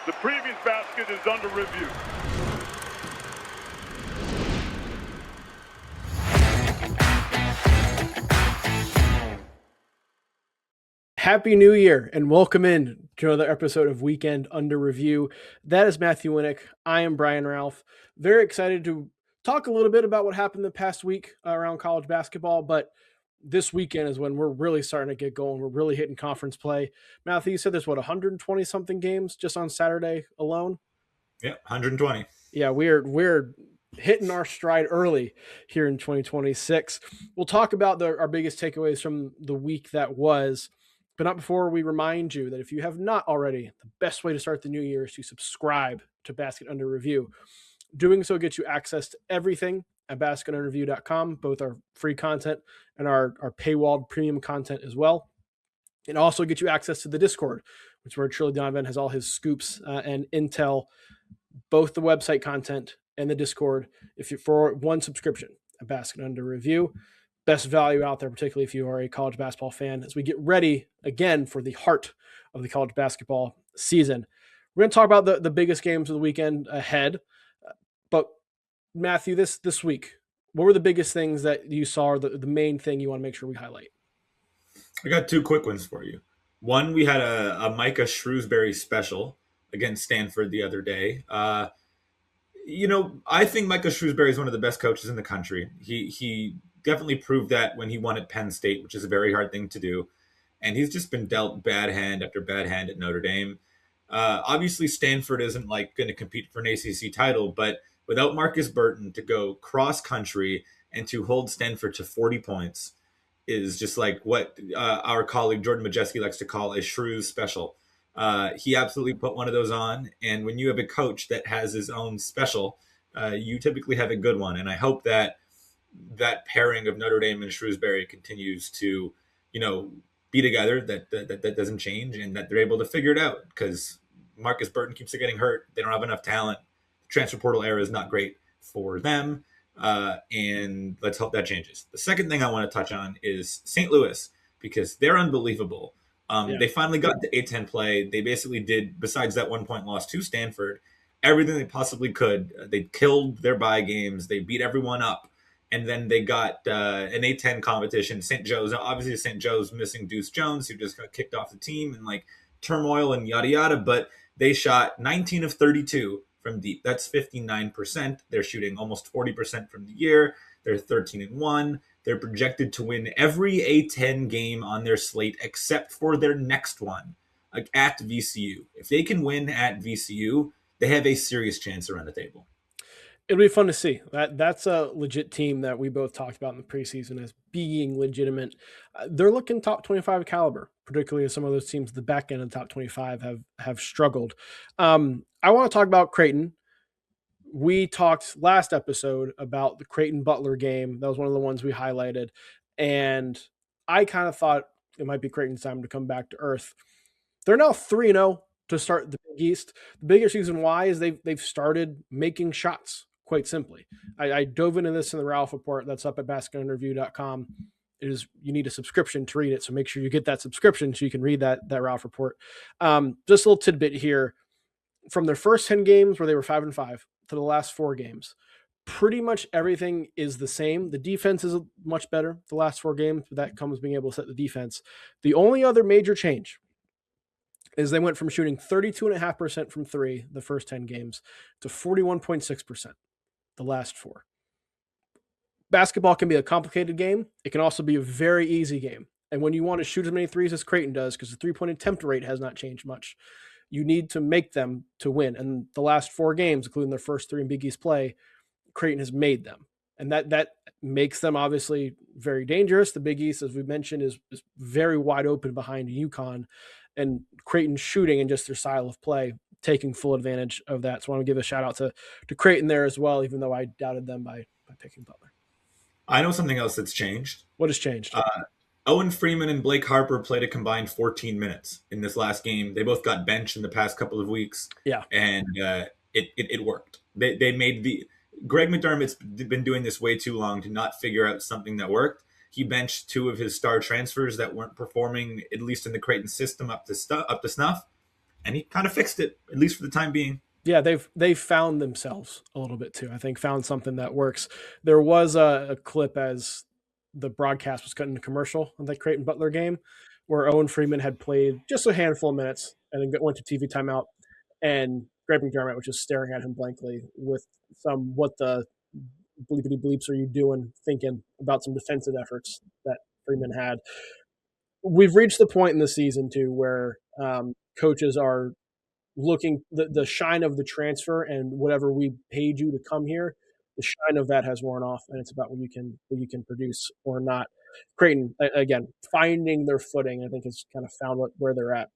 The previous basket is under review. Happy New Year and welcome in to another episode of Weekend Under Review. That is Matthew Winick. I am Brian Rauf. Very excited to talk a little bit about what happened the past week around college basketball, but this weekend is when we're really starting to get going. We're really hitting conference play. Matthew, you said there's 120 something games just on Saturday alone? Yeah, 120. Yeah, we're hitting our stride early here in 2026. We'll talk about our biggest takeaways from the week that was. But not before we remind you that if you have not already, the best way to start the new year is to subscribe to Basket Under Review. Doing so gets you access to everything at basketunderreview.com, both our free content and our paywalled premium content as well. It also gets you access to the Discord, which is where Trilly Donovan has all his scoops and intel, both the website content and the Discord, if you're for one subscription at Basket Under Review. Best value out there, particularly if you are a college basketball fan, as we get ready again for the heart of the college basketball season. We're going to talk about the biggest games of the weekend ahead. But Matthew, this week, what were the biggest things that you saw, or the main thing you want to make sure we highlight? I got two quick ones for you. One, we had a Micah Shrewsbury special against Stanford the other day. I think Micah Shrewsbury is one of the best coaches in the country. He definitely proved that when he won at Penn State, which is a very hard thing to do. And he's just been dealt bad hand after bad hand at Notre Dame. Obviously, Stanford isn't going to compete for an ACC title, but without Marcus Burton to go cross country and to hold Stanford to 40 points is just like what our colleague Jordan Majeski likes to call a Shrews special. He absolutely put one of those on. And when you have a coach that has his own special, you typically have a good one. And I hope that pairing of Notre Dame and Shrewsbury continues to, be together, that doesn't change, and that they're able to figure it out, because Marcus Burton keeps getting hurt. They don't have enough talent. The transfer portal era is not great for them. And let's hope that changes. The second thing I want to touch on is St. Louis, because they're unbelievable. They finally got to A-10 play. They basically did, besides that 1 point loss to Stanford, everything they possibly could. They killed their bye games. They beat everyone up. And then they got an A-10 competition. St. Joe's, obviously St. Joe's missing Deuce Jones, who just got kicked off the team, and turmoil and yada yada. But they shot 19 of 32 from deep. That's 59%. They're shooting almost 40% from the year. They're 13-1. They're projected to win every A-10 game on their slate except for their next one, at VCU. If they can win at VCU, they have a serious chance around the table. It'll be fun to see. That's a legit team that we both talked about in the preseason as being legitimate. They're looking top 25 caliber, particularly as some of those teams at the back end of the top 25 have struggled. I want to talk about Creighton. We talked last episode about the Creighton-Butler game. That was one of the ones we highlighted. And I kind of thought it might be Creighton's time to come back to earth. They're now 3-0 to start the Big East. The biggest reason why is they've started making shots, quite simply. I dove into this in the Rauf report that's up at basketunderreview.com. You need a subscription to read it, so make sure you get that subscription so you can read that Rauf report. Just a little tidbit here. From their first 10 games where they were 5-5 to the last 4 games, pretty much everything is the same. The defense is much better the last 4 games, but that comes being able to set the defense. The only other major change is they went from shooting 32.5% from 3 the first 10 games to 41.6% the last 4. Basketball can be a complicated game. It can also be a very easy game. And when you want to shoot as many threes as Creighton does, because the three-point attempt rate has not changed much, you need to make them to win. And the last 4 games, including their first 3 in Big East play, Creighton has made them. And that makes them obviously very dangerous. The Big East, as we mentioned, is very wide open behind UConn, and Creighton shooting and just their style of play, taking full advantage of that. So I want to give a shout out to Creighton there as well, even though I doubted them by picking Butler. I know something else that's changed. What has changed? Owen Freeman and Blake Harper played a combined 14 minutes in this last game. They both got benched in the past couple of weeks. Yeah. And it worked. They made Greg McDermott's been doing this way too long to not figure out something that worked. He benched 2 of his star transfers that weren't performing, at least in the Creighton system, up to snuff. and he kind of fixed it, at least for the time being. Yeah, they've found themselves a little bit too. I think found something that works. There was a clip as the broadcast was cutting to commercial on the Creighton Butler game, where Owen Freeman had played just a handful of minutes and then went to TV timeout, and Greg McDermott was just staring at him blankly with some "what the bleepity bleeps are you doing?" thinking about some defensive efforts that Freeman had. We've reached the point in the season too where coaches are looking the shine of the transfer and whatever we paid you to come here, the shine of that has worn off, and it's about what you can produce or not. Creighton again finding their footing, I think, has kind of found where they're at.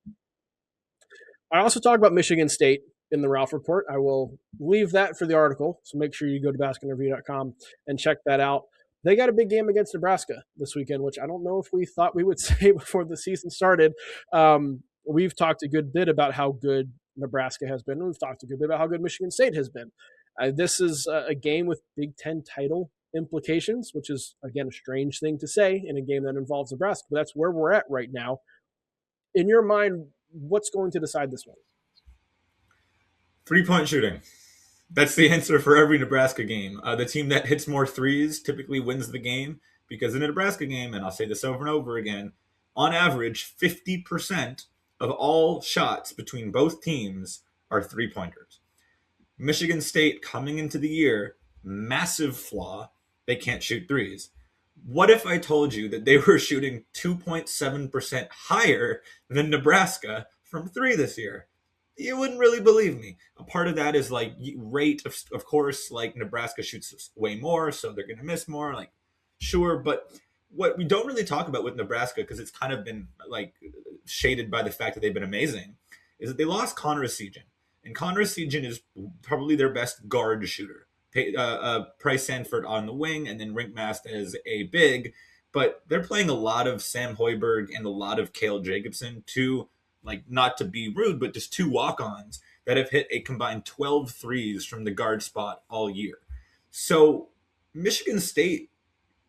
I also talk about Michigan State in the Rauf report. I will leave that for the article, so make sure you go to basketreview.com and check that out. They got a big game against Nebraska this weekend, which I don't know if we thought we would say before the season started. We've talked a good bit about how good Nebraska has been. We've talked a good bit about how good Michigan State has been. This is a game with Big Ten title implications, which is, again, a strange thing to say in a game that involves Nebraska, but that's where we're at right now. In your mind, what's going to decide this one? 3-point shooting. That's the answer for every Nebraska game. The team that hits more threes typically wins the game, because in a Nebraska game, and I'll say this over and over again, on average, 50% of all shots between both teams are 3-pointers. Michigan State coming into the year, massive flaw, they can't shoot threes. What if I told you that they were shooting 2.7% higher than Nebraska from three this year? You wouldn't really believe me. A part of that is like rate, of course, like Nebraska shoots way more, so they're going to miss more. Like, sure, but what we don't really talk about with Nebraska, because it's kind of been like shaded by the fact that they've been amazing, is that they lost Connor Essegian. And Connor Essegian is probably their best guard shooter. Price Sanford on the wing, and then Rink Mast as a big. But they're playing a lot of Sam Hoiberg and a lot of Cale Jacobson, two, like, not to be rude, but just two walk-ons that have hit a combined 12 threes from the guard spot all year. So Michigan State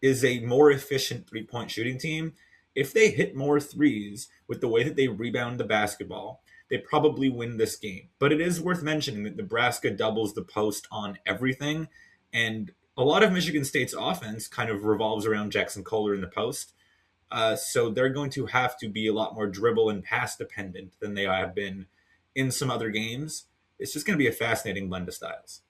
is a more efficient three-point shooting team. If they hit more threes with the way that they rebound the basketball, they probably win this game. But it is worth mentioning that Nebraska doubles the post on everything, and a lot of Michigan State's offense kind of revolves around Jackson Kohler in the post. So they're going to have to be a lot more dribble and pass dependent than they have been in some other games. It's just going to be a fascinating blend of styles.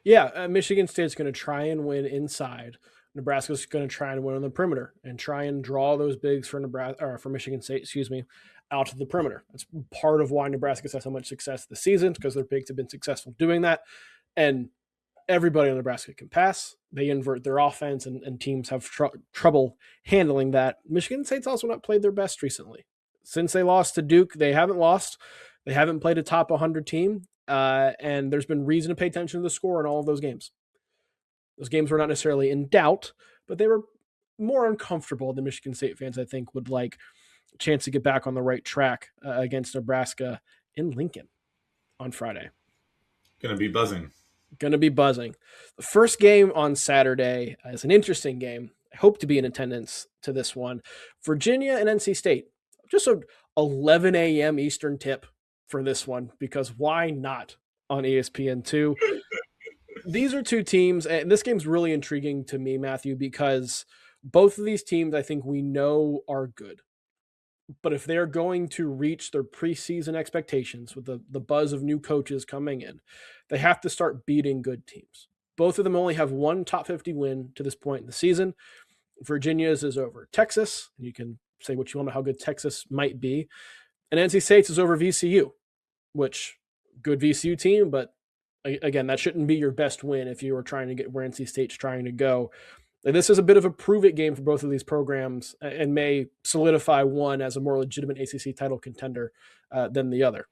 Yeah, Michigan State's going to try and win inside. Nebraska's going to try and win on the perimeter and try and draw those bigs for Michigan State, out to the perimeter. That's part of why Nebraska's had so much success this season, because their bigs have been successful doing that. And everybody in Nebraska can pass. They invert their offense, and teams have trouble handling that. Michigan State's also not played their best recently. Since they lost to Duke, they haven't lost. They haven't played a top 100 team, and there's been reason to pay attention to the score in all of those games. Those games were not necessarily in doubt, but they were more uncomfortable than Michigan State fans, I think, would like a chance to get back on the right track against Nebraska in Lincoln on Friday. Going to be buzzing. The first game on Saturday is an interesting game. I hope to be in attendance to this one. Virginia and NC State. Just a 11 a.m. Eastern tip for this one, because why not on ESPN2? These are two teams, and this game's really intriguing to me, Matthew, because both of these teams I think we know are good. But if they're going to reach their preseason expectations with the buzz of new coaches coming in, they have to start beating good teams. Both of them only have one top 50 win to this point in the season. Virginia's is over Texas, and you can say what you want about how good Texas might be. And NC State's is over VCU, which, good VCU team, but again, that shouldn't be your best win if you were trying to get where NC State's trying to go. This is a bit of a prove-it game for both of these programs, and may solidify one as a more legitimate ACC title contender than the other.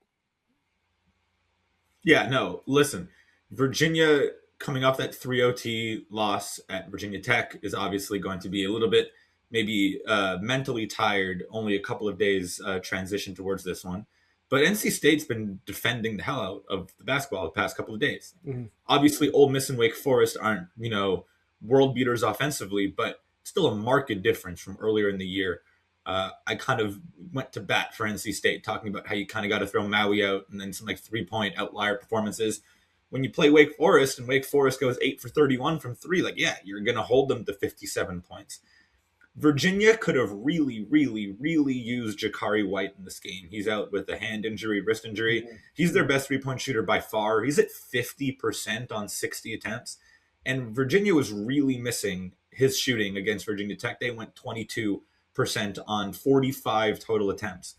Yeah, no, listen, Virginia coming off that 3 OT loss at Virginia Tech is obviously going to be a little bit maybe mentally tired, only a couple of days transition towards this one. But NC State's been defending the hell out of the basketball the past couple of days. Mm-hmm. Obviously, Ole Miss and Wake Forest aren't, world beaters offensively, but still a marked difference from earlier in the year. I kind of went to bat for NC State, talking about how you kind of got to throw Maui out and then some like 3-point outlier performances. When you play Wake Forest and Wake Forest goes 8 for 31 from 3, like, yeah, you're going to hold them to 57 points. Virginia could have really, really, really used Jakari White in this game. He's out with a hand injury, wrist injury. He's their best 3-point shooter by far. He's at 50% on 60 attempts. And Virginia was really missing his shooting against Virginia Tech. They went 22% on 45 total attempts.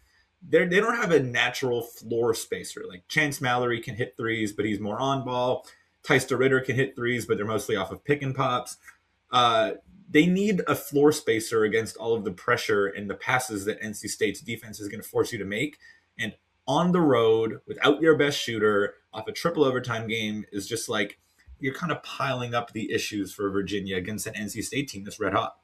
They don't have a natural floor spacer. Like Chance Mallory can hit threes, but he's more on ball. Tice DeRitter can hit threes, but they're mostly off of pick and pops. They need a floor spacer against all of the pressure and the passes that NC State's defense is going to force you to make. And on the road, without your best shooter, off a triple overtime game, is just like you're kind of piling up the issues for Virginia against an NC State team that's red hot.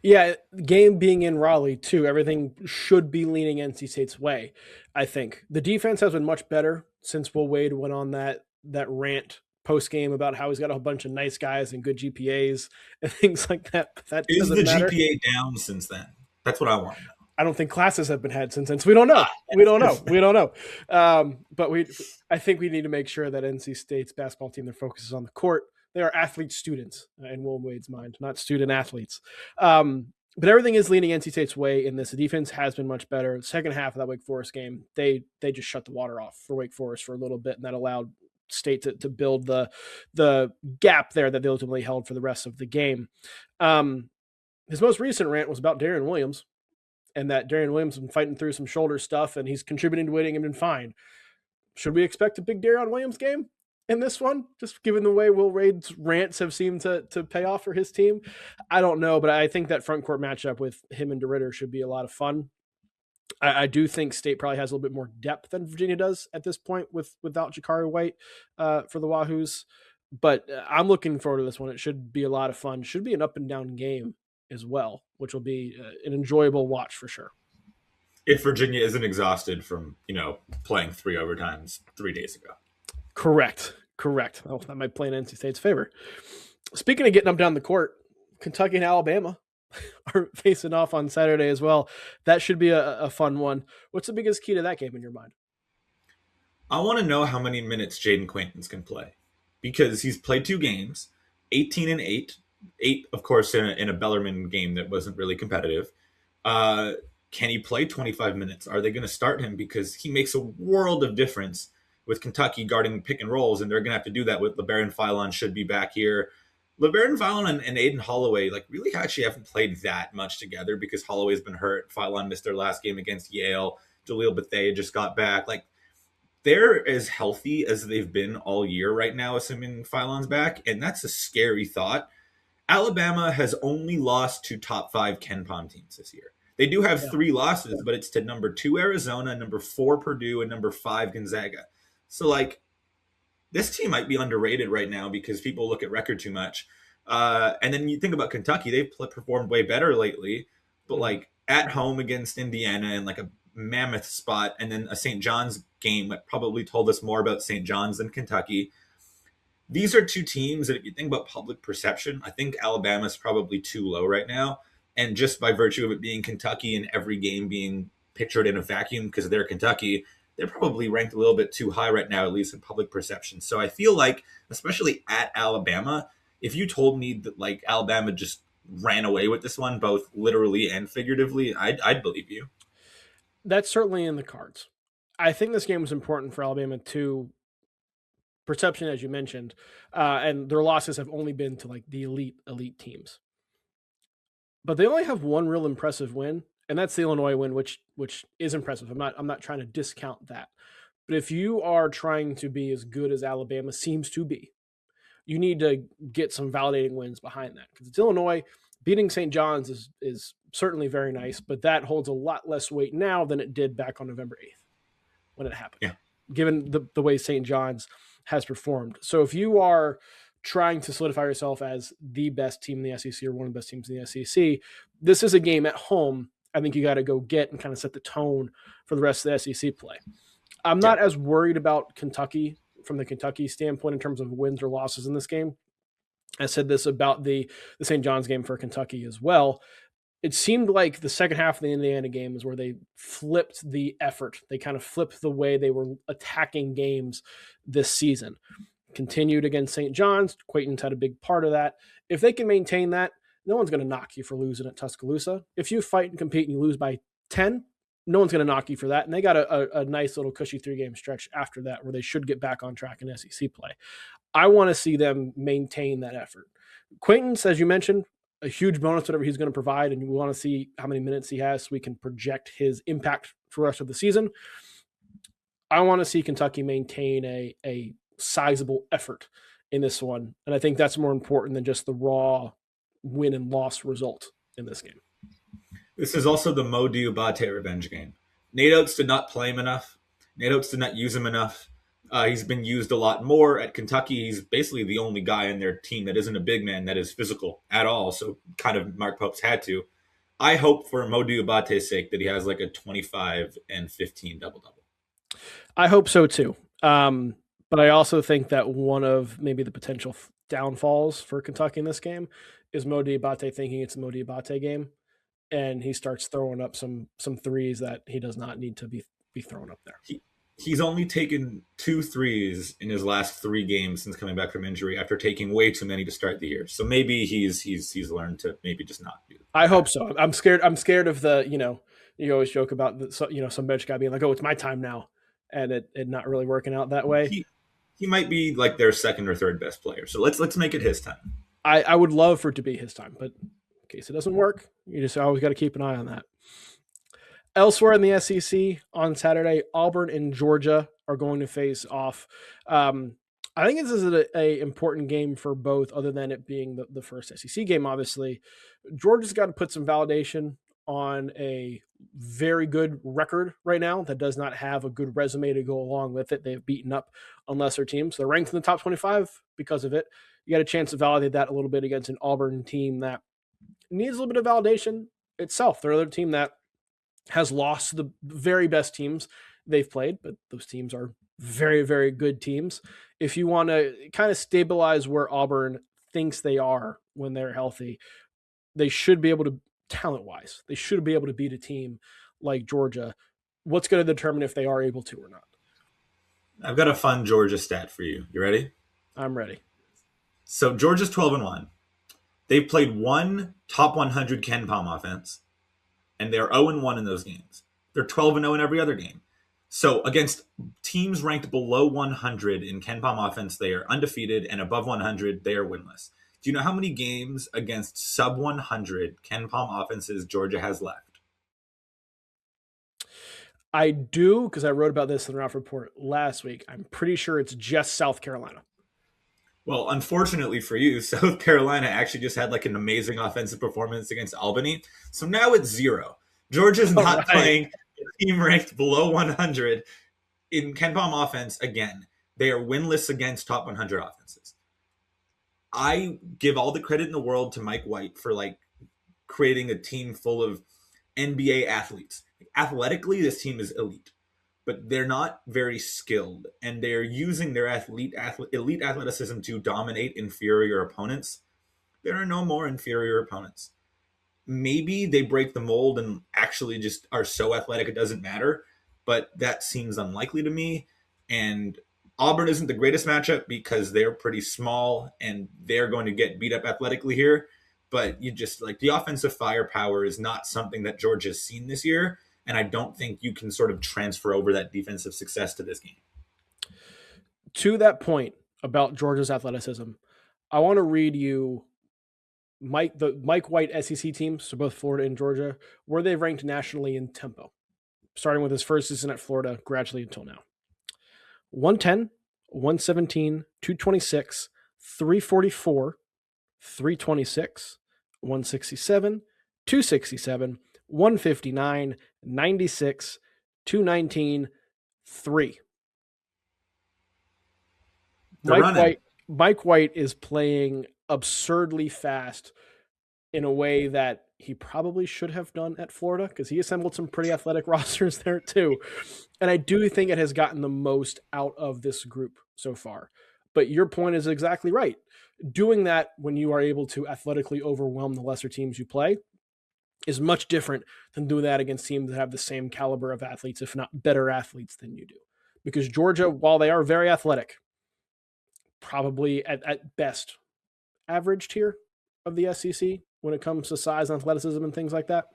Yeah, game being in Raleigh, too, everything should be leaning NC State's way, I think. The defense has been much better since Will Wade went on that rant post-game about how he's got a bunch of nice guys and good GPAs and things like that. But that is doesn't the matter. GPA down since then? That's what I want to know. I don't think classes have been had since then, so we don't know. We don't know. But I think we need to make sure that NC State's basketball team, their focus is on the court. They are athlete students in Will Wade's mind, not student athletes. But everything is leaning NC State's way in this. The defense has been much better. The second half of that Wake Forest game, they just shut the water off for Wake Forest for a little bit, and that allowed State to build the gap there that they ultimately held for the rest of the game. His most recent rant was about Darren Williams, and that Darren Williams has been fighting through some shoulder stuff, and he's contributing to winning and been fine. Should we expect a big Darren Williams game in this one, just given the way Will Wade's rants have seemed to pay off for his team? I don't know, but I think that front court matchup with him and DeRitter should be a lot of fun. I do think State probably has a little bit more depth than Virginia does at this point without Jakari White for the Wahoos. But I'm looking forward to this one. It should be a lot of fun. Should be an up and down game as well, which will be an enjoyable watch for sure. If Virginia isn't exhausted from, playing 3 overtimes 3 days ago. Correct. Oh, that might play in NC State's favor. Speaking of getting up down the court, Kentucky and Alabama are facing off on Saturday as well. That should be a fun one. What's the biggest key to that game in your mind? I want to know how many minutes Jaden Quaintance can play, because he's played 2 games, 18 and 8, of course, in a Bellarmine game that wasn't really competitive. Can he play 25 minutes? Are they going to start him? Because he makes a world of difference with Kentucky guarding pick and rolls, and they're going to have to do that with LeBaron Philon should be back here. LeBaron Philon and Aiden Holloway really actually haven't played that much together because Holloway's been hurt. Philon missed their last game against Yale. Jaleel Bethea just got back. They're as healthy as they've been all year right now, assuming Philon's back, and that's a scary thought. Alabama has only lost to top 5 KenPom teams this year. They do have 3 losses, but it's to number 2 Arizona, number 4 Purdue, and number 5 Gonzaga. So, this team might be underrated right now because people look at record too much. And then you think about Kentucky, they've performed way better lately, but at home against Indiana in a mammoth spot, and then a St. John's game that probably told us more about St. John's than Kentucky. These are 2 teams that, if you think about public perception, I think Alabama's probably too low right now. And just by virtue of it being Kentucky and every game being pictured in a vacuum because they're Kentucky, they're probably ranked a little bit too high right now, at least in public perception. So I feel like, especially at Alabama, if you told me that Alabama just ran away with this one, both literally and figuratively, I'd believe you. That's certainly in the cards. I think this game was important for Alabama too. Perception, as you mentioned, and their losses have only been to the elite teams. But they only have one real impressive win, and that's the Illinois win, which is impressive. I'm not trying to discount that. But if you are trying to be as good as Alabama seems to be, you need to get some validating wins behind that. Because it's Illinois. Beating St. John's is certainly very nice, but that holds a lot less weight now than it did back on November 8th when it happened. Yeah. Given the way St. John's has performed. So if you are trying to solidify yourself as the best team in the SEC or one of the best teams in the SEC, this is a game at home I think you got to go get and kind of set the tone for the rest of the SEC play. I'm not as worried about Kentucky from the Kentucky standpoint in terms of wins or losses in this game. I said this about the St. John's game for Kentucky as well. it seemed like the second half of the Indiana game is where they flipped the effort. They kind of flipped the way they were attacking games this season. Continued against St. John's. Quaton's had a big part of that. If they can maintain that, no one's going to knock you for losing at Tuscaloosa. If you fight and compete and you lose by 10, no one's going to knock you for that. And they got a nice little cushy 3-game stretch after that where they should get back on track in SEC play. I want to see them maintain that effort. Quaton's, as you mentioned, a huge bonus, whatever he's going to provide, and we want to see how many minutes he has so we can project his impact for the rest of the season. I want to see Kentucky maintain a sizable effort in this one, and I think that's more important than just the raw win and loss result in this game. This is also the Mo Diabate revenge game. Nate Oates did not play him enough. Nate Oates did not use him enough. He's been used a lot more at Kentucky. He's basically the only guy in their team that isn't a big man that is physical at all. So kind of Mark Pope's had to. I hope for Mo Diabate's sake that he has like a 25 and 15 double-double. I hope so too. But I also think that one of maybe the potential downfalls for Kentucky in this game is Mo Diabate thinking it's a Mo Diabate game, and he starts throwing up some threes that he does not need to be thrown up there. He's only taken 2 threes in his last 3 games since coming back from injury after taking way too many to start the year. So maybe he's learned to maybe just not do that. I hope so. I'm scared of the, you always joke about the, some bench guy being like, oh, it's my time now. And it not really working out that way. He might be like their second or third best player. So let's make it his time. I would love for it to be his time, but in case it doesn't work, you just always got to keep an eye on that. Elsewhere in the SEC on Saturday, Auburn and Georgia are going to face off. I think this is an important game for both, other than it being the first SEC game, obviously. Georgia's got to put some validation on a very good record right now that does not have a good resume to go along with it. They've beaten up on lesser teams. They're ranked in the top 25 because of it. You got a chance to validate that a little bit against an Auburn team that needs a little bit of validation itself. They're another team that has lost the very best teams they've played, but those teams are very, very good teams. If you want to kind of stabilize where Auburn thinks they are when they're healthy, they should be able to, talent-wise, they should be able to beat a team like Georgia. What's going to determine if they are able to or not? I've got a fun Georgia stat for you. You ready? I'm ready. So Georgia's 12-1. They've played 1 top 100 Ken Palm offense, and they're 0-1 in those games. They're 12-0 in every other game. So against teams ranked below 100 in Ken Palm offense, they are undefeated, and above 100, they are winless. Do you know how many games against sub 100 Ken Palm offenses Georgia has left? I do, because I wrote about this in the Rauf report last week. I'm pretty sure it's just South Carolina. Well, unfortunately for you, South Carolina actually just had like an amazing offensive performance against Albany. So now it's 0. Georgia's not playing a team ranked below 100 in Ken Palm offense again. They are winless against top 100 offenses. I give all the credit in the world to Mike White for like creating a team full of NBA athletes. Athletically, this team is elite, but they're not very skilled, and they're using their elite athleticism to dominate inferior opponents. There are no more inferior opponents. Maybe they break the mold and actually just are so athletic it doesn't matter, but that seems unlikely to me. And Auburn isn't the greatest matchup because they're pretty small and they're going to get beat up athletically here. But you just like the offensive firepower is not something that Georgia's seen this year. And I don't think you can sort of transfer over that defensive success to this game. To that point about Georgia's athleticism, I want to read you the Mike White SEC teams, so both Florida and Georgia, where they've ranked nationally in tempo, starting with his first season at Florida, gradually until now. 110, 117, 226, 344, 326, 167, 267, 159, 96, 219, 3. Mike White is playing absurdly fast in a way that he probably should have done at Florida, because he assembled some pretty athletic rosters there too. And I do think it has gotten the most out of this group so far. But your point is exactly right. Doing that when you are able to athletically overwhelm the lesser teams you play is much different than doing that against teams that have the same caliber of athletes, if not better athletes than you do. Because Georgia, while they are very athletic, probably at best average tier of the SEC when it comes to size and athleticism and things like that.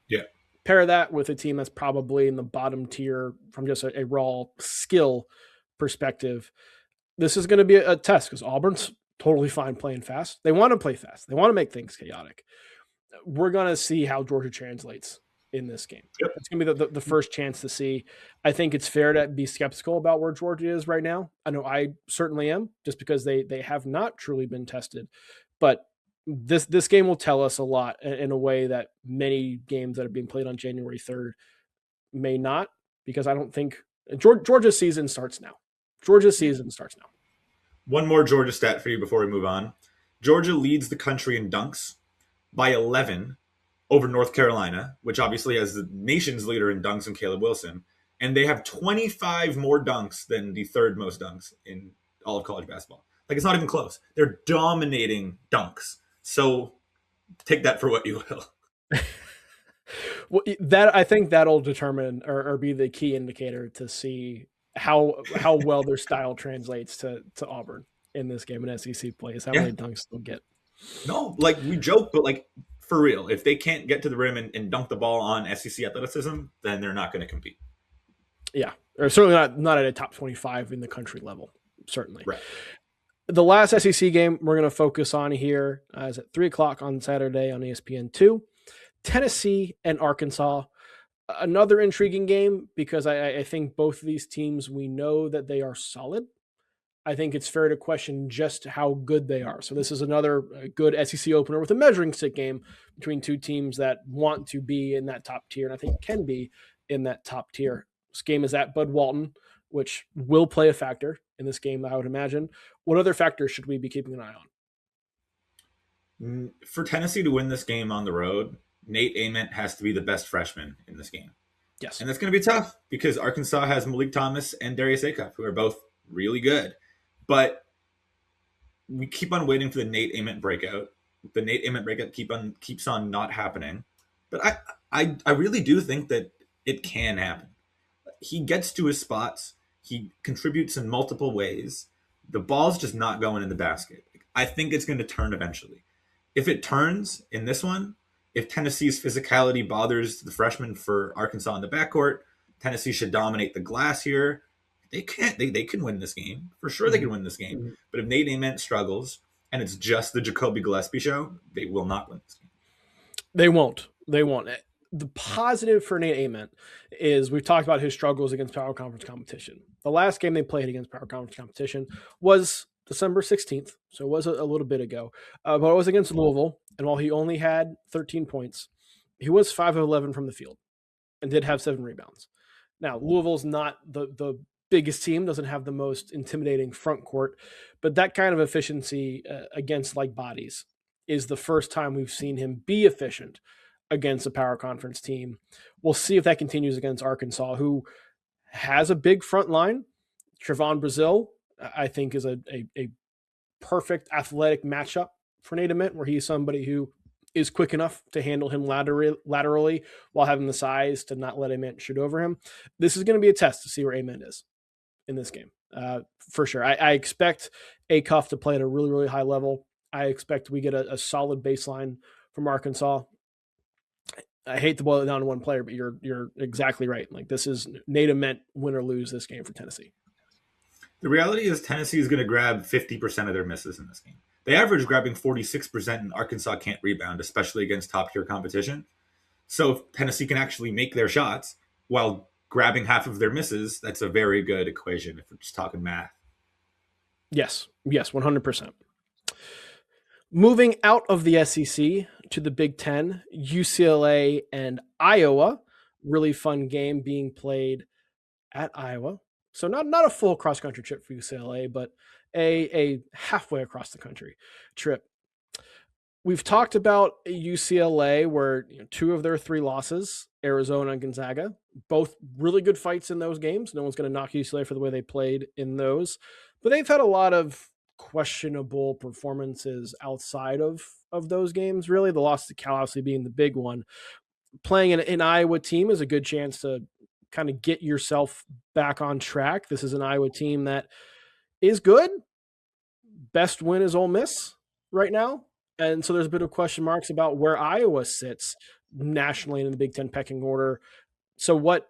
Yeah. Pair that with a team that's probably in the bottom tier from just a raw skill perspective. This is going to be a test because Auburn's totally fine playing fast. They want to play fast. They want to make things chaotic. We're going to see how Georgia translates in this game. Yep. It's going to be the first chance to see. I think it's fair to be skeptical about where Georgia is right now. I know I certainly am, just because they have not truly been tested. But this game will tell us a lot in a way that many games that are being played on January 3rd may not, because I don't think Georgia's season starts now. Georgia's season starts now. One more Georgia stat for you before we move on. Georgia leads the country in dunks by 11 over North Carolina, which obviously has the nation's leader in dunks in Caleb Wilson. And they have 25 more dunks than the third most dunks in all of college basketball. Like, it's not even close. They're dominating dunks. So take that for what you will. Well, I think that'll determine or be the key indicator to see how well their style translates to Auburn in this game in SEC play, is how many dunks they'll get. No, like, we joke, but like, for real, if they can't get to the rim and dunk the ball on SEC athleticism, then they're not going to compete. Yeah, or certainly not at a top 25 in the country level, certainly. Right. The last SEC game we're going to focus on here is at 3 o'clock on Saturday on ESPN2. Tennessee and Arkansas. Another intriguing game because I think both of these teams, we know that they are solid. I think it's fair to question just how good they are. So this is another good SEC opener with a measuring stick game between two teams that want to be in that top tier and I think can be in that top tier. This game is at Bud Walton, which will play a factor in this game, I would imagine. What other factors should we be keeping an eye on? For Tennessee to win this game on the road, Nate Ament has to be the best freshman in this game. Yes. And that's going to be tough because Arkansas has Malik Thomas and Darius Acuff, who are both really good. But we keep on waiting for the Nate Ament breakout. The Nate Ament breakout keeps on not happening. But I really do think that it can happen. He gets to his spots. He contributes in multiple ways. The ball's just not going in the basket. I think it's going to turn eventually. If it turns in this one, if Tennessee's physicality bothers the freshman for Arkansas in the backcourt, Tennessee should dominate the glass here. They can win this game. For sure they can win this game. Mm-hmm. But if Nate Ament struggles and it's just the Jacoby Gillespie show, they will not win this game. They won't. The positive for Nate Ament is we've talked about his struggles against power conference competition. The last game they played against power conference competition was December 16th, so it was a little bit ago. But it was against Louisville, and while he only had 13 points, he was 5 of 11 from the field and did have 7 rebounds. Now, Louisville's not the biggest team, doesn't have the most intimidating front court, but that kind of efficiency against like bodies is the first time we've seen him be efficient against a power conference team. We'll see if that continues against Arkansas, who has a big front line. Trevon Brazile, I think, is a perfect athletic matchup for Nate Ament, where he's somebody who is quick enough to handle him laterally while having the size to not let Ament shoot over him. This is going to be a test to see where Ament is in this game, for sure. I expect Acuff to play at a really, really high level. I expect we get a solid baseline from Arkansas. I hate to boil it down to one player, but you're exactly right. Like, this is Nate Ament, win or lose this game for Tennessee. The reality is Tennessee is going to grab 50% of their misses in this game. They average grabbing 46%, and Arkansas can't rebound, especially against top-tier competition. So if Tennessee can actually make their shots while grabbing half of their misses, that's a very good equation if we're just talking math. Yes, 100%. Moving out of the SEC to the Big Ten, UCLA and Iowa. Really fun game being played at Iowa. So not a full cross-country trip for UCLA, but a halfway across the country trip. We've talked about UCLA where 2 of their 3 losses, Arizona and Gonzaga, both really good fights in those games. No one's going to knock UCLA for the way they played in those. But they've had a lot of questionable performances outside of those games. Really, the loss to Cal obviously being the big one. Playing an Iowa team is a good chance to kind of get yourself back on track. This is an Iowa team that is good. Best win is Ole Miss right now. And so there's a bit of question marks about where Iowa sits nationally in the Big Ten pecking order. So what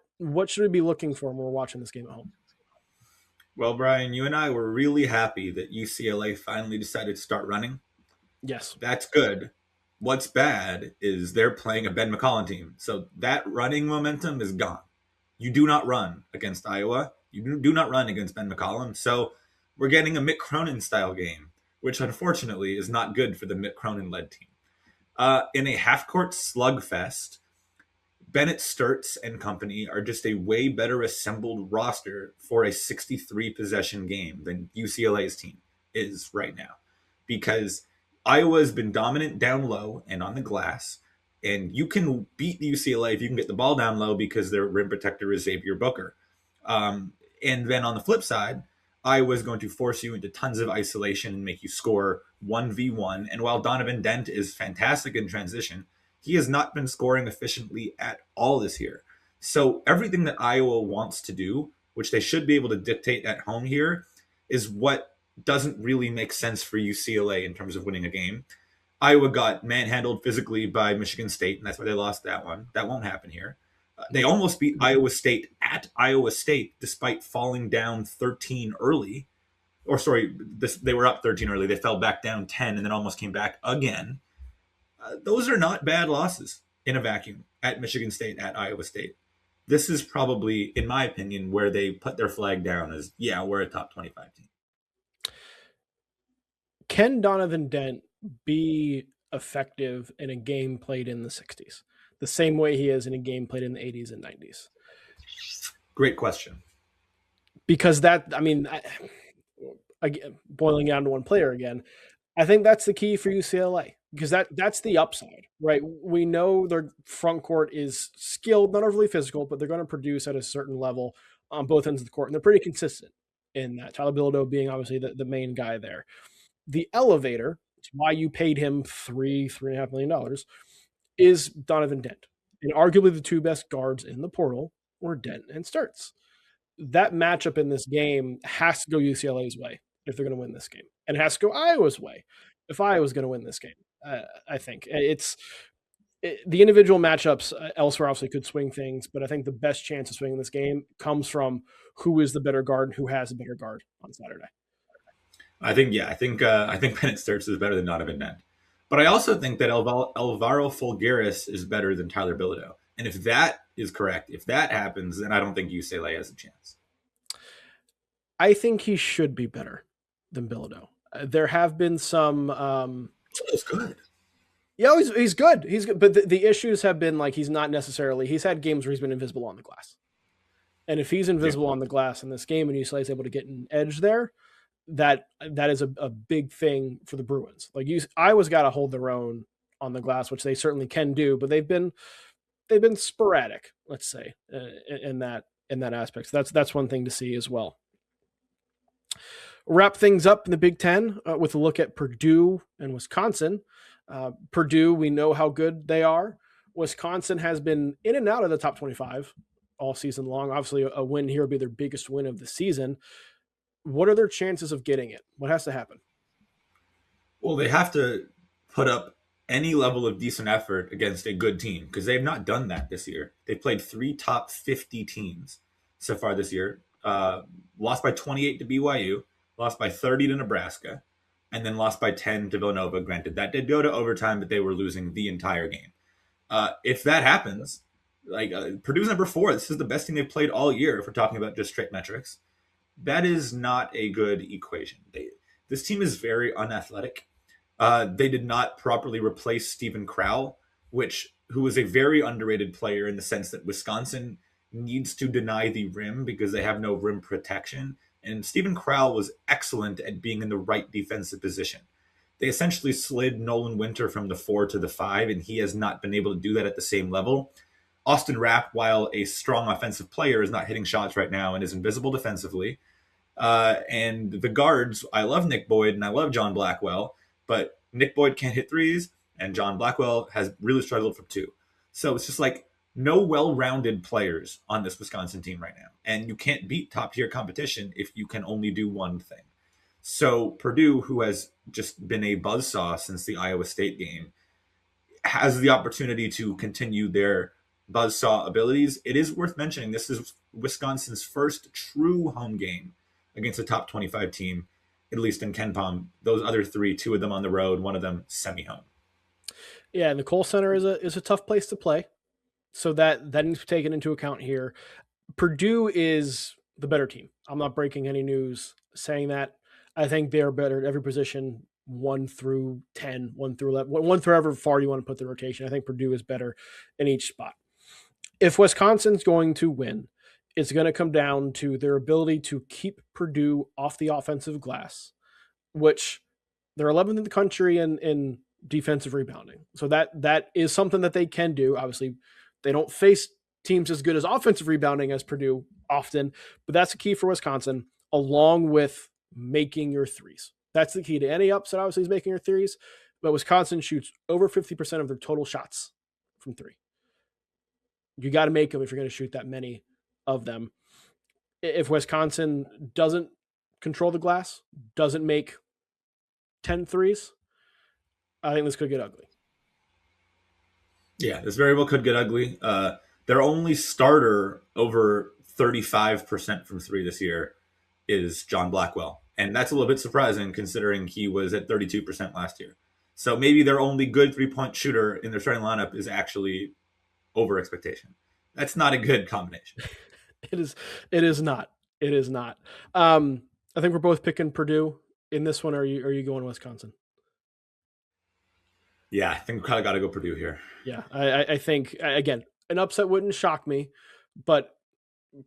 should we be looking for when we're watching this game at home? Well, Brian, you and I were really happy that UCLA finally decided to start running. Yes. That's good. What's bad is they're playing a Ben McCollum team. So that running momentum is gone. You do not run against Iowa. You do not run against Ben McCollum. So we're getting a Mick Cronin style game, which unfortunately is not good for the Mick Cronin led team. In a half-court slugfest, Bennett Sturts and company are just a way better assembled roster for a 63-possession game than UCLA's team is right now. Because Iowa's been dominant down low and on the glass, and you can beat UCLA if you can get the ball down low because their rim protector is Xavier Booker. And then on the flip side, Iowa's going to force you into tons of isolation and make you score 1v1. And while Donovan Dent is fantastic in transition, he has not been scoring efficiently at all this year. So everything that Iowa wants to do, which they should be able to dictate at home here, is what doesn't really make sense for UCLA in terms of winning a game. Iowa got manhandled physically by Michigan State, and that's why they lost that one. That won't happen here. They almost beat Iowa State at Iowa State despite falling down 13 early. They were up 13 early. They fell back down 10 and then almost came back again. Those are not bad losses in a vacuum at Michigan State, at Iowa State. This is probably, in my opinion, where they put their flag down as, yeah, we're a top 25 team. Can Donovan Dent be effective in a game played in the 60s? The same way he is in a game played in the 80s and 90s? Great question. Because again, boiling down to one player again, I think that's the key for UCLA, because that's the upside, right? We know their front court is skilled, not overly physical, but they're going to produce at a certain level on both ends of the court, and they're pretty consistent in that. Tyler Bilodeau being obviously the main guy there. The elevator, it's why you paid him $3.5 million, is Donovan Dent. And arguably the two best guards in the portal were Dent and Sturts. That matchup in this game has to go UCLA's way if they're going to win this game. And it has to go Iowa's way if Iowa's going to win this game. I think the individual matchups elsewhere obviously could swing things, but I think the best chance of swinging this game comes from who is the better guard and who has a better guard on Saturday. I think Bennett Sturts is better than Donovan Dent. But I also think that Alvaro Folgueras is better than Tyler Bilodeau. And if that is correct, if that happens, then I don't think UCLA has a chance. I think he should be better than Bilodeau. There have been some... That's good. Yeah, he's good. He's good. But the issues have been like he's had games where he's been invisible on the glass. And if he's invisible on the glass in this game and UCLA is able to get an edge there, that is a big thing for the Bruins. Like Iowa's got to hold their own on the glass, which they certainly can do, but they've been sporadic, let's say, in that aspect. So that's one thing to see as well. Wrap things up in the Big Ten with a look at Purdue and Wisconsin. Purdue, we know how good they are. Wisconsin has been in and out of the top 25 all season long. Obviously, a win here would be their biggest win of the season. What are their chances of getting it? What has to happen? Well, they have to put up any level of decent effort against a good team, because they've not done that this year. They've played 3 top 50 teams so far this year. Lost by 28 to BYU, lost by 30 to Nebraska, and then lost by 10 to Villanova. Granted, that did go to overtime, but they were losing the entire game. If that happens, Purdue's number 4. This is the best team they've played all year if we're talking about just straight metrics. That is not a good equation. This team is very unathletic. They did not properly replace Stephen Crowell, who was a very underrated player in the sense that Wisconsin needs to deny the rim because they have no rim protection. And Stephen Crowell was excellent at being in the right defensive position. They essentially slid Nolan Winter from the 4 to the 5, and he has not been able to do that at the same level. Austin Rapp, while a strong offensive player, is not hitting shots right now and is invisible defensively. And the guards, I love Nick Boyd and I love John Blackwell, but Nick Boyd can't hit threes, and John Blackwell has really struggled from two. So it's just like no well-rounded players on this Wisconsin team right now. And you can't beat top-tier competition if you can only do one thing. So Purdue, who has just been a buzzsaw since the Iowa State game, has the opportunity to continue their buzzsaw abilities. It is worth mentioning this is Wisconsin's first true home game against a top 25 team, at least in KenPom. Those other three, two of them on the road, one of them semi-home. Yeah, and the Kohl Center is a tough place to play, so that needs to be taken into account here. Purdue is the better team. I'm not breaking any news saying that. I think they're better at every position, 1 through 10, 1 through 11, 1 through however far you want to put the rotation. I think Purdue is better in each spot. If Wisconsin's going to win, it's going to come down to their ability to keep Purdue off the offensive glass, which they're 11th in the country in defensive rebounding. So that is something that they can do. Obviously, they don't face teams as good as offensive rebounding as Purdue often, but that's the key for Wisconsin, along with making your threes. That's the key to any upset, obviously, is making your threes, but Wisconsin shoots over 50% of their total shots from three. You got to make them if you're going to shoot that many of them. If Wisconsin doesn't control the glass, doesn't make 10 threes, I think this could get ugly. Yeah, this very well could get ugly. Their only starter over 35% from three this year is John Blackwell. And that's a little bit surprising considering he was at 32% last year. So maybe their only good three-point shooter in their starting lineup is actually over expectation. That's not a good combination. It is not. It is not. I think we're both picking Purdue in this one. Are you going Wisconsin? Yeah, I think we kind of got to go Purdue here. Yeah, I think, again, an upset wouldn't shock me, but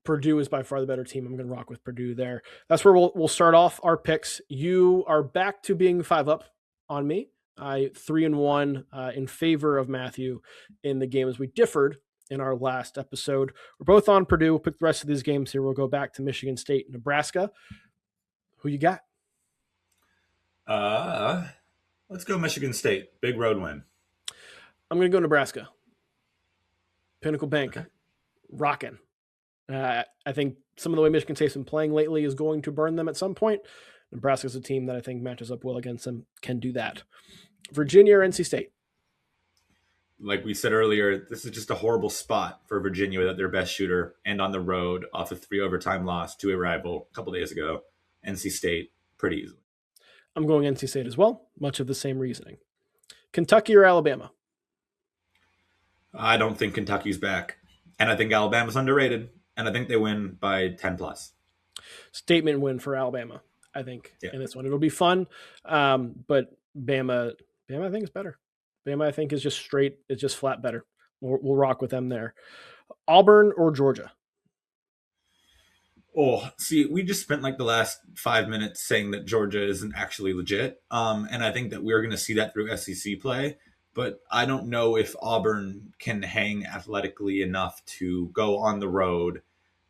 Purdue is by far the better team. I'm going to rock with Purdue there. That's where we'll start off our picks. You are back to being 5 up on me. I 3-1 in favor of Matthew in the game as we differed in our last episode. We're both on Purdue. We'll pick the rest of these games here. We'll go back to Michigan State, Nebraska. Who you got? Let's go Michigan State. Big road win. I'm going to go Nebraska. Pinnacle Bank. Okay. Rocking. I think some of the way Michigan State's been playing lately is going to burn them at some point. Nebraska's a team that I think matches up well against them, can do that. Virginia or NC State? Like we said earlier, this is just a horrible spot for Virginia without their best shooter and on the road off a 3 overtime loss to a rival a couple days ago. NC State, pretty easily. I'm going NC State as well, much of the same reasoning. Kentucky or Alabama? I don't think Kentucky's back. And I think Alabama's underrated. And I think they win by 10 plus. Statement win for Alabama, I think, in this one. It'll be fun. But Bama, I think is better. Bama, I think, is just straight. It's just flat better. We'll rock with them there. Auburn or Georgia? Oh, see, we just spent like the last 5 minutes saying that Georgia isn't actually legit. And I think that we're going to see that through SEC play. But I don't know if Auburn can hang athletically enough to go on the road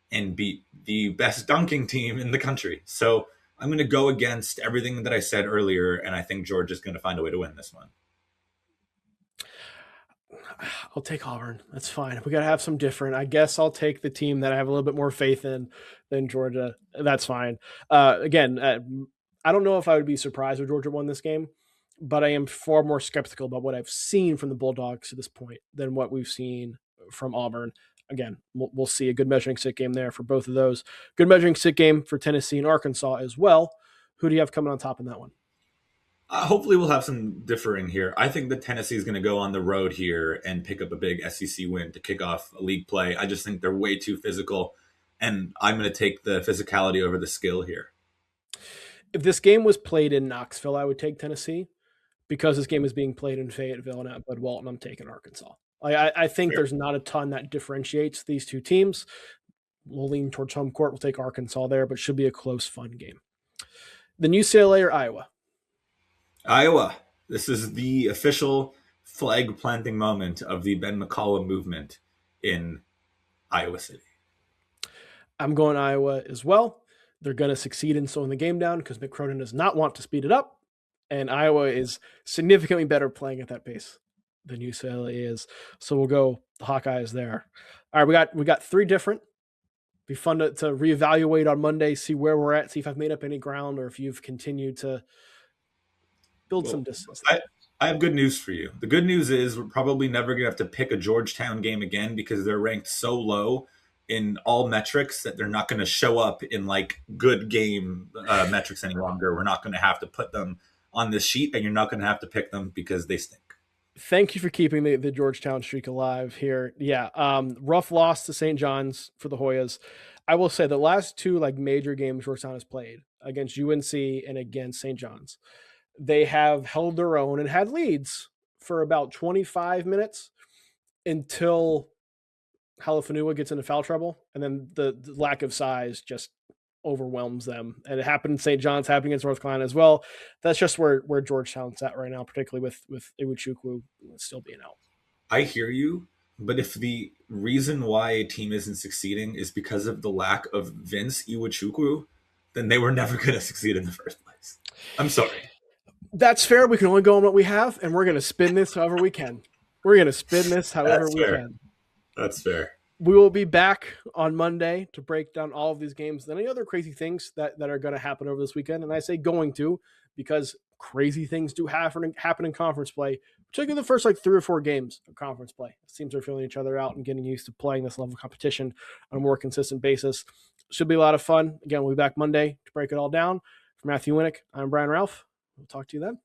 and beat the best dunking team in the country. So I'm going to go against everything that I said earlier, and I think Georgia's going to find a way to win this one. I'll take Auburn. That's fine. If we got to have some different, I guess I'll take the team that I have a little bit more faith in than Georgia. That's fine. Again, I don't know if I would be surprised if Georgia won this game, but I am far more skeptical about what I've seen from the Bulldogs to this point than what we've seen from Auburn. Again, we'll see a good measuring stick game there for both of those. Good measuring stick game for Tennessee and Arkansas as well. Who do you have coming on top in that one? Hopefully we'll have some differing here. I think that Tennessee is going to go on the road here and pick up a big SEC win to kick off a league play. I just think they're way too physical, and I'm going to take the physicality over the skill here. If this game was played in Knoxville, I would take Tennessee. Because this game is being played in Fayetteville and at Bud Walton, I'm taking Arkansas. I think there's not a ton that differentiates these two teams. We'll lean towards home court. We'll take Arkansas there, but should be a close, fun game. Then UCLA or Iowa? Iowa. This is the official flag planting moment of the Ben McCollum movement in Iowa City. I'm going Iowa as well. They're going to succeed in slowing the game down because Mick Cronin does not want to speed it up. And Iowa is significantly better playing at that pace than UCLA is. So we'll go the Hawkeyes there. All right, we got 3 different. Be fun to reevaluate on Monday, see where we're at, see if I've made up any ground or if you've continued to build some distance. I have good news for you. The good news is we're probably never going to have to pick a Georgetown game again because they're ranked so low in all metrics that they're not going to show up in like good game metrics any longer. We're not going to have to put them on this sheet, and you're not going to have to pick them because they stink. Thank you for keeping the Georgetown streak alive here. Yeah, rough loss to St. John's for the Hoyas. I will say the last 2 like major games Georgetown has played against UNC and against St. John's, they have held their own and had leads for about 25 minutes until Halafanua gets into foul trouble, and then the lack of size just overwhelms them. And it happened in St. John's, happened against North Carolina as well. That's just where Georgetown's at right now, particularly with Iwuchukwu still being out. I hear you, but if the reason why a team isn't succeeding is because of the lack of Vince Iwuchukwu, then they were never going to succeed in the first place. I'm sorry. That's fair. We can only go on what we have, and we're going to spin this however we can. We're going to spin this however we can. That's fair. We will be back on Monday to break down all of these games and any other crazy things that are going to happen over this weekend. And I say going to because crazy things do happen in conference play, particularly the first like 3 or 4 games of conference play. Teams are feeling each other out and getting used to playing this level of competition on a more consistent basis. Should be a lot of fun. Again, we'll be back Monday to break it all down. For Matthew Winick, I'm Brian Rauf. We'll talk to you then.